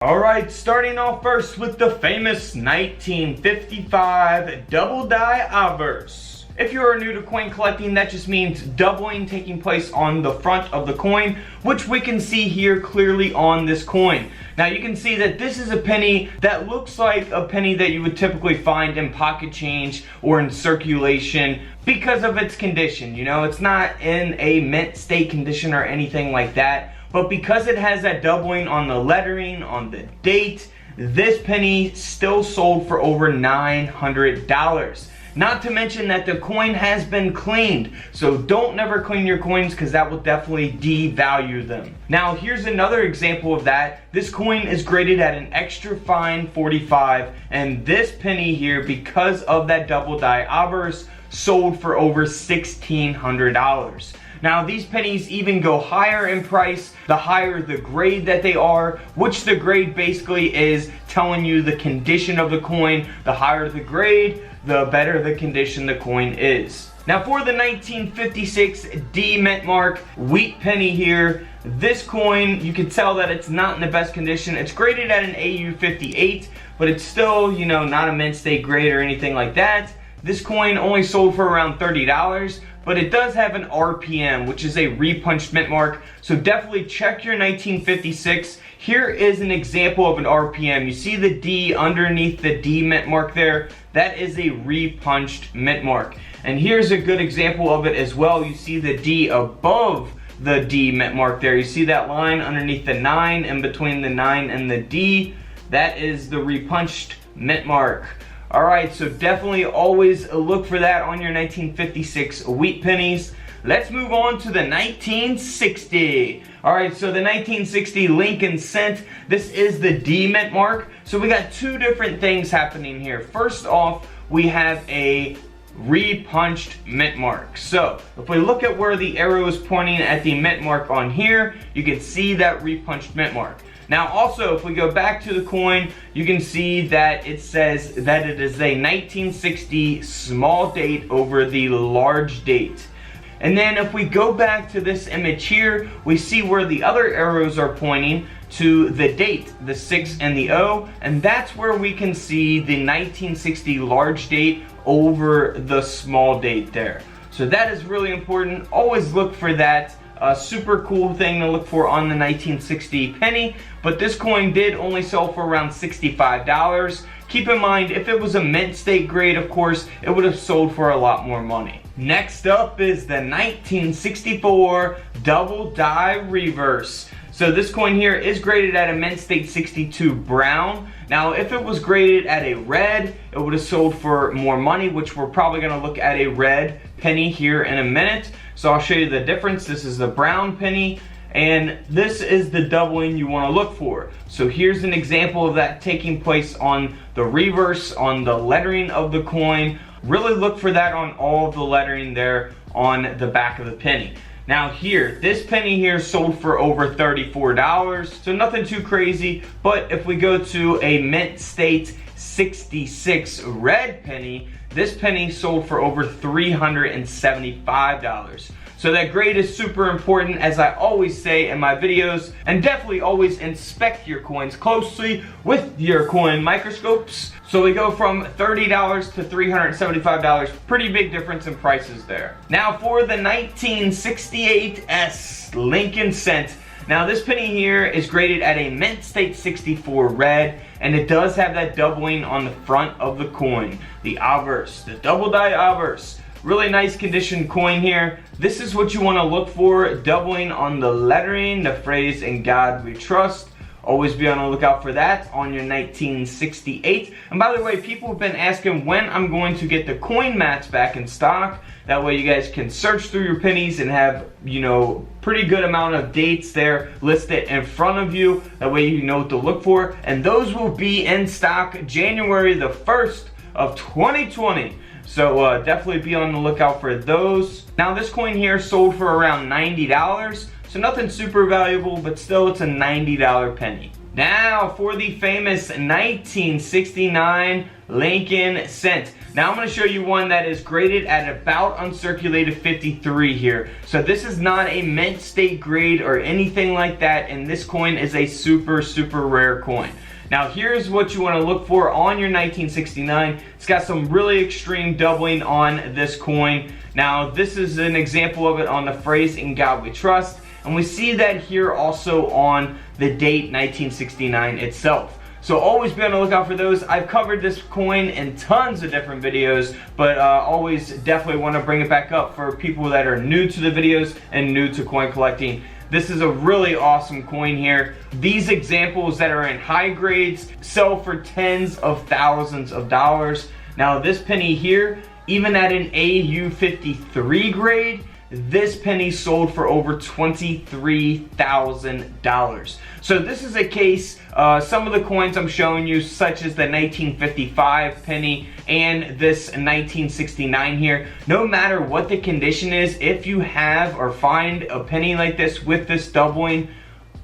Alright, starting off first with the famous 1955 Double Die Obverse. If you are new to coin collecting, that just means doubling taking place on the front of the coin, which we can see here clearly on this coin. Now you can see that this is a penny that looks like a penny that you would typically find in pocket change or in circulation because of its condition. You know, it's not in a mint state condition or anything like that. But because it has that doubling on the lettering, on the date, this penny still sold for over $900. Not to mention that the coin has been cleaned. So don't never clean your coins because that will definitely devalue them. Now here's another example of that. This coin is graded at an extra fine 45. And this penny here, because of that Double Die Obverse, sold for over $1,600. Now these pennies even go higher in price the higher the grade that they are, which the grade basically is telling you the condition of the coin. The higher the grade, the better the condition the coin is. Now for the 1956 D mint mark wheat penny here, this coin, you can tell that it's not in the best condition. It's graded at an AU 58, but it's still, you know, not a mint state grade or anything like that. This coin only sold for around $30, but it does have an RPM, which is a repunched mint mark. So definitely check your 1956. Here is an example of an RPM. You see the D underneath the D mint mark there? That is a repunched mint mark. And here's a good example of it as well. You see the D above the D mint mark there. You see that line underneath the 9 and between the 9 and the D? That is the repunched mint mark. Alright, so definitely always look for that on your 1956 wheat pennies. Let's move on to the 1960. Alright, so the 1960 Lincoln cent. This is the D mint mark. So we got two different things happening here. First off, we have a repunched mint mark. So if we look at where the arrow is pointing at the mint mark on here, you can see that repunched mint mark. Now also, if we go back to the coin, you can see that it says that it is a 1960 small date over the large date. And then if we go back to this image here, we see where the other arrows are pointing to the date, the 6 and the O, and that's where we can see the 1960 large date over the small date there. So that is really important. Always look for that. A super cool thing to look for on the 1960 penny, but this coin did only sell for around $65. Keep in mind, if it was a mint state grade, of course, it would have sold for a lot more money. Next up is the 1964 Double Die Reverse. So this coin here is graded at a mint state 62 brown. Now if it was graded at a red, it would have sold for more money, which we're probably going to look at a red penny here in a minute. So I'll show you the difference. This is the brown penny, and this is the doubling you want to look for. So here's an example of that taking place on the reverse, on the lettering of the coin. Really look for that on all of the lettering there on the back of the penny. Now here, this penny here sold for over $34, so nothing too crazy. But if we go to a mint state 66 red penny, this penny sold for over $375. So that grade is super important, as I always say in my videos, and definitely always inspect your coins closely with your coin microscopes. So we go from $30 to $375, pretty big difference in prices there. Now for the 1968 S Lincoln cent. Now this penny here is graded at a mint state 64 red, and it does have that doubling on the front of the coin. The obverse, the Double Die Obverse. Really nice condition coin here. This is what you want to look for, doubling on the lettering, the phrase "In God We Trust." Always be on the lookout for that on your 1968. And by the way, people have been asking when I'm going to get the coin mats back in stock. That way you guys can search through your pennies and have, you know, pretty good amount of dates there listed in front of you. That way you know what to look for. And those will be in stock January the 1st of 2020. So definitely be on the lookout for those. Now this coin here sold for around $90. So nothing super valuable, but still it's a $90 penny. Now for the famous 1969 Lincoln cent. Now I'm going to show you one that is graded at about uncirculated 53 here. So this is not a mint state grade or anything like that, and this coin is a super rare coin. Now here's what you want to look for on your 1969. It's got some really extreme doubling on this coin. Now this is an example of it on the phrase "In God We Trust," and we see that here also on the date 1969 itself. So always be on the lookout for those. I've covered this coin in tons of different videos, but always definitely want to bring it back up for people that are new to the videos and new to coin collecting. This is a really awesome coin here. These examples that are in high grades sell for tens of thousands of dollars. Now this penny here, even at an AU53 grade, this penny sold for over $23,000. So this is a case, some of the coins I'm showing you, such as the 1955 penny and this 1969 here, no matter what the condition is, if you have or find a penny like this with this doubling,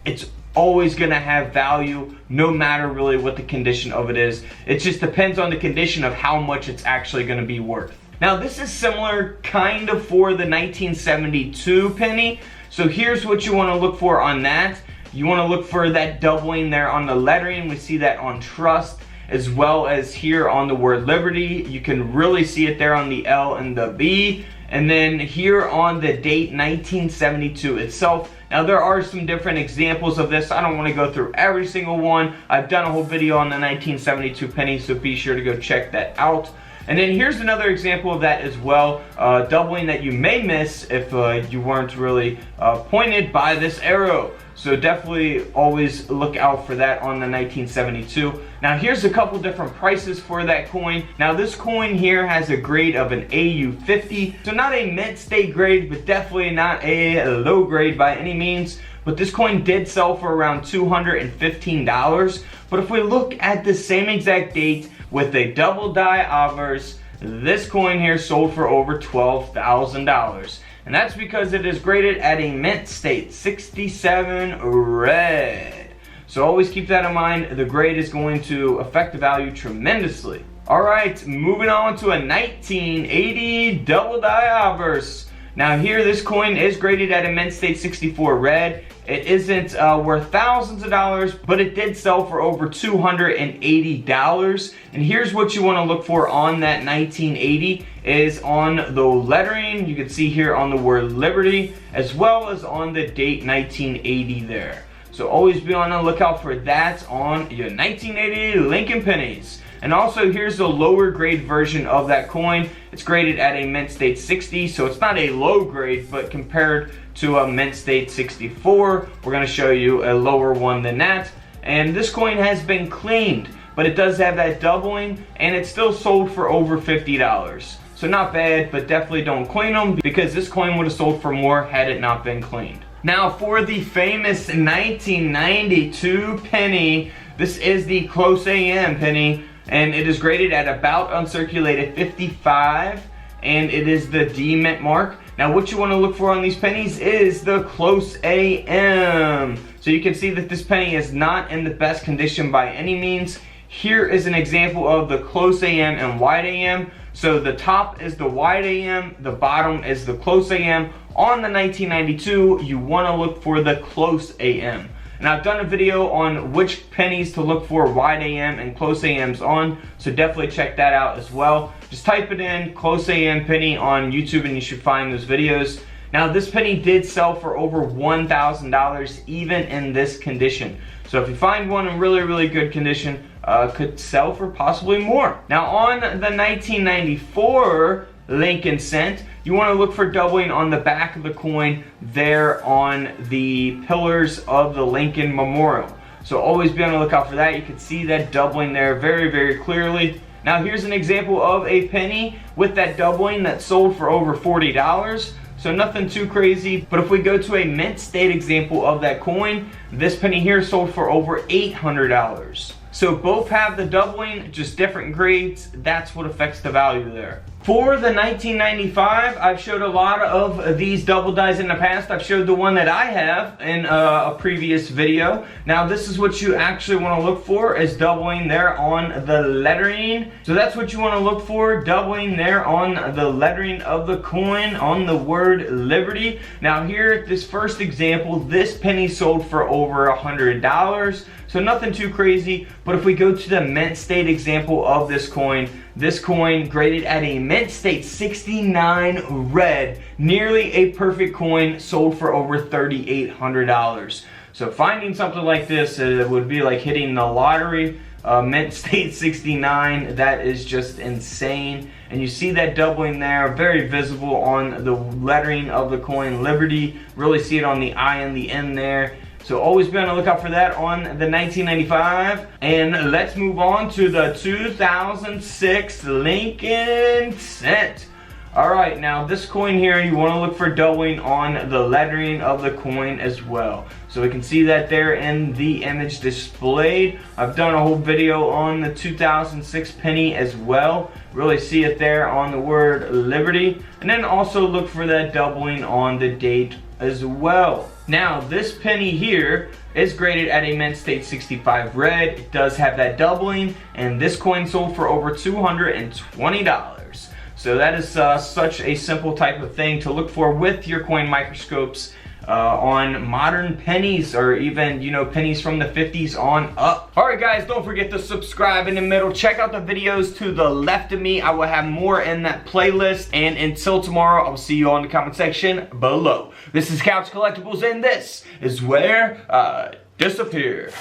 it's always gonna have value no matter really what the condition of it is. It just depends on the condition of how much it's actually gonna be worth. Now this is similar kind of for the 1972 penny. So here's what you want to look for on that. You want to look for that doubling there on the lettering. We see that on trust as well as here on the word liberty. You can really see it there on the L and the B. And then here on the date 1972 itself. Now there are some different examples of this. I don't want to go through every single one. I've done a whole video on the 1972 penny, so be sure to go check that out. And then here's another example of that as well, doubling that you may miss if you weren't really pointed by this arrow. So definitely always look out for that on the 1972. Now here's a couple different prices for that coin. Now this coin here has a grade of an AU50. So not a mint state grade, but definitely not a low grade by any means. But this coin did sell for around $215. But if we look at the same exact date with a Double Die Obverse, this coin here sold for over $12,000. And that's because it is graded at a mint state 67 red. So always keep that in mind. The grade is going to affect the value tremendously. Alright, moving on to a 1980 Double Die Obverse. Now here this coin is graded at a mint state 64 red. It isn't worth thousands of dollars, but it did sell for over $280. And here's what you want to look for on that 1980 is on the lettering. You can see here on the word liberty, as well as on the date 1980 there. So always be on the lookout for that on your 1980 Lincoln pennies. And also here's the lower grade version of that coin. It's graded at a mint state 60, so it's not a low grade, but compared to a mint state 64, we're going to show you a lower one than that. And this coin has been cleaned, but it does have that doubling, and it's still sold for over $50. So not bad, but definitely don't clean them, because this coin would have sold for more had it not been cleaned. Now for the famous 1992 penny, this is the Close AM penny, and it is graded at about uncirculated 55, and it is the D mint mark. Now what you want to look for on these pennies is the Close AM. So you can see that this penny is not in the best condition by any means. Here is an example of the Close AM and Wide AM. So the top is the Wide AM, the bottom is the Close AM. On the 1992, you want to look for the Close AM. And I've done a video on which pennies to look for Wide AM and Close AMs on, so definitely check that out as well. Just type it in, Close AM penny on YouTube, and you should find those videos. Now this penny did sell for over $1,000 even in this condition. So if you find one in really good condition, could sell for possibly more. Now on the 1994 Lincoln cent, you want to look for doubling on the back of the coin there on the pillars of the Lincoln Memorial. So always be on the lookout for that. You can see that doubling there very clearly. Now here's an example of a penny with that doubling that sold for over $40. So nothing too crazy, but if we go to a mint state example of that coin, this penny here sold for over $800. So both have the doubling, just different grades. That's what affects the value there. For the 1995, I've showed a lot of these double dies in the past. I've showed the one that I have in a previous video. Now this is what you actually want to look for, is doubling there on the lettering. So that's what you want to look for, doubling there on the lettering of the coin on the word Liberty. Now here, this first example, this penny sold for over $100. So nothing too crazy, but if we go to the mint state example of this coin graded at a mint state 69 red, nearly a perfect coin, sold for over $3,800. So finding something like this would be like hitting the lottery. Mint state 69, that is just insane. And you see that doubling there, very visible on the lettering of the coin Liberty. Really see it on the I and the N there. So always be on the lookout for that on the 1995. And let's move on to the 2006 Lincoln Cent. Alright, now this coin here, you want to look for doubling on the lettering of the coin as well. So we can see that there in the image displayed. I've done a whole video on the 2006 penny as well. Really see it there on the word Liberty. And then also look for that doubling on the date as well. Now this penny here is graded at a mint state 65 red. It does have that doubling, and this coin sold for over $220. So that is such a simple type of thing to look for with your coin microscopes on modern pennies, or even, you know, pennies from the 50s on up. Alright guys, don't forget to subscribe in the middle. Check out the videos to the left of me. I will have more in that playlist. And until tomorrow, I'll see you all in the comment section below. This is Couch Collectibles, and this is where I disappear.